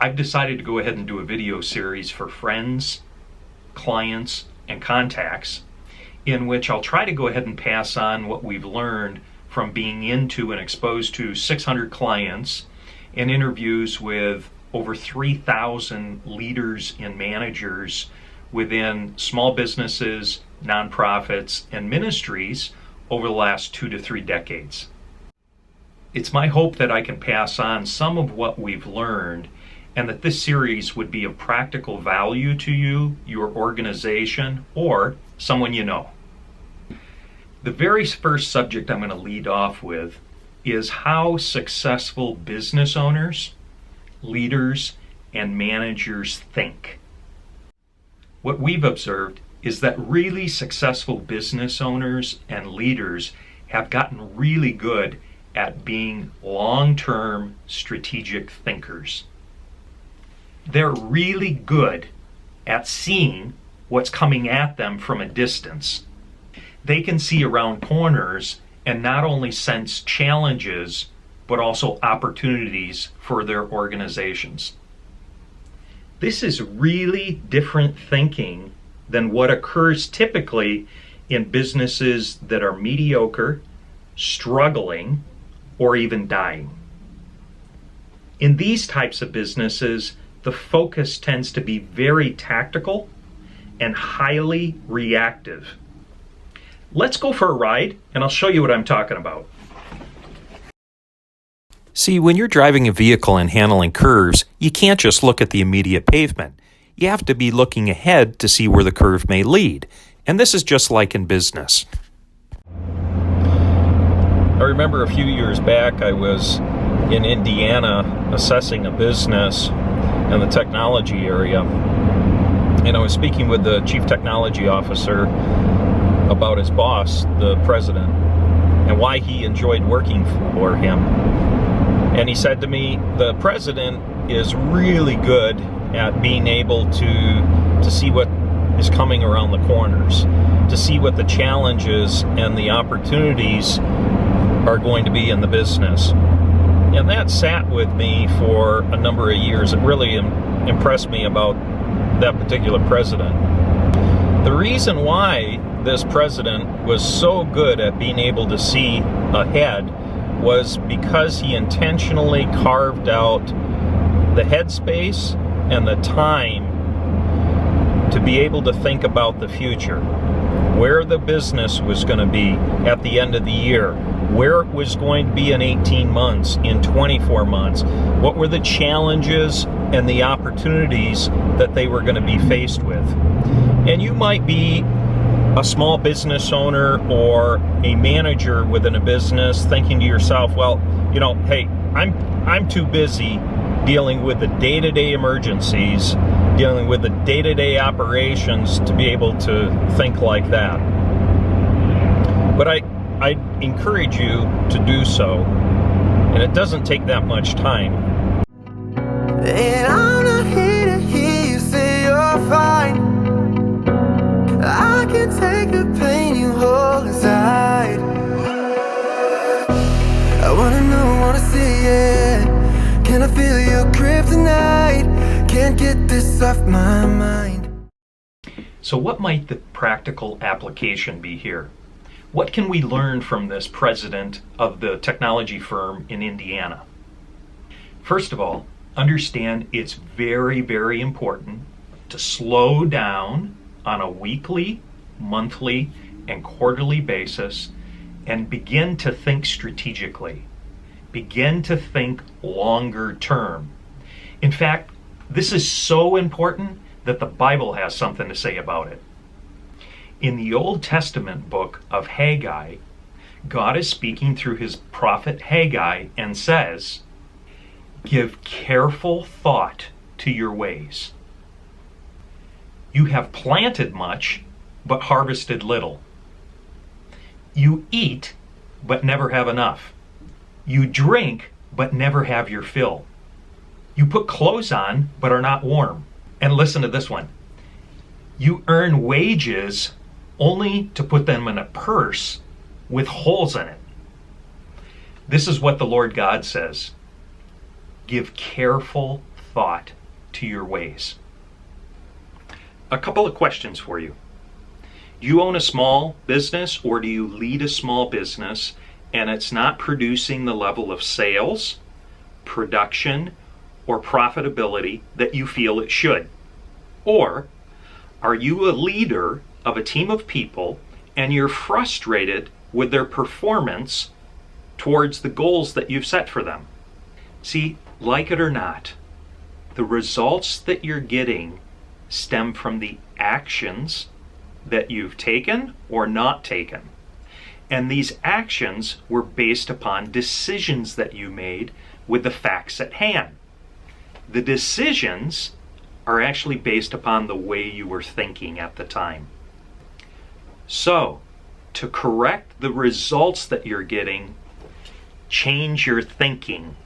I've decided to go ahead and do a video series for friends, clients, and contacts in which I'll try to go ahead and pass on what we've learned from being into and exposed to 600 clients and interviews with over 3,000 leaders and managers within small businesses, nonprofits, and ministries over the last 2 to 3 decades. It's my hope that I can pass on some of what we've learned and that this series would be of practical value to you, your organization, or someone you know. The very first subject I'm going to lead off with is how successful business owners, leaders, and managers think. What we've observed is that really successful business owners and leaders have gotten really good at being long-term strategic thinkers. They're really good at seeing what's coming at them from a distance. They can see around corners and not only sense challenges, but also opportunities for their organizations. This is really different thinking than what occurs typically in businesses that are mediocre, struggling, or even dying. In these types of businesses, the focus tends to be very tactical and highly reactive. Let's go for a ride, and I'll show you what I'm talking about. See, when you're driving a vehicle and handling curves, you can't just look at the immediate pavement. You have to be looking ahead to see where the curve may lead. And this is just like in business. I remember a few years back, I was in Indiana assessing a business in the technology area. And I was speaking with the chief technology officer about his boss, the president, and why he enjoyed working for him. And he said to me, the president is really good at being able to see what is coming around the corners, to see what the challenges and the opportunities are going to be in the business. And that sat with me for a number of years. It really impressed me about that particular president. The reason why this president was so good at being able to see ahead was because he intentionally carved out the headspace and the time to be able to think about the future, where the business was going to be at the end of the year, where it was going to be in 18 months, in 24 months, what were the challenges and the opportunities that they were going to be faced with. And you might be a small business owner or a manager within a business thinking to yourself, well, hey, I'm too busy dealing with the day-to-day emergencies, dealing with the day-to-day operations to be able to think like that. But I encourage you to do so, and it doesn't take that much time. And I'm not here to hear you say you're fine. I can take the pain you hold inside. I wanna know, wanna see it. Can I feel your kryptonite? Can't get this off my mind. So what might the practical application be here? What can we learn from this president of the technology firm in Indiana? First of all, understand it's very, very important to slow down on a weekly, monthly, and quarterly basis and begin to think strategically. Begin to think longer term. In fact, this is so important that the Bible has something to say about it. In the Old Testament book of Haggai, God is speaking through his prophet Haggai and says, "Give careful thought to your ways. You have planted much, but harvested little. You eat, but never have enough. You drink, but never have your fill. You put clothes on, but are not warm." And listen to this one. "You earn wages only to put them in a purse with holes in it." This is what the Lord God says. Give careful thought to your ways. A couple of questions for you. Do you own a small business, or do you lead a small business and it's not producing the level of sales, production, or profitability that you feel it should? Or are you a leader of a team of people and you're frustrated with their performance towards the goals that you've set for them? See, like it or not, the results that you're getting stem from the actions that you've taken or not taken. And these actions were based upon decisions that you made with the facts at hand. The decisions are actually based upon the way you were thinking at the time. So, to correct the results that you're getting, change your thinking.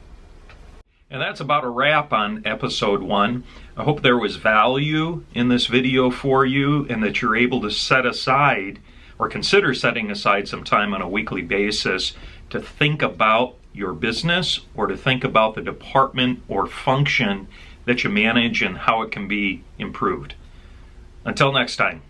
And that's about a wrap on episode 1. I hope there was value in this video for you and that you're able to set aside or consider setting aside some time on a weekly basis to think about your business or to think about the department or function that you manage and how it can be improved. Until next time.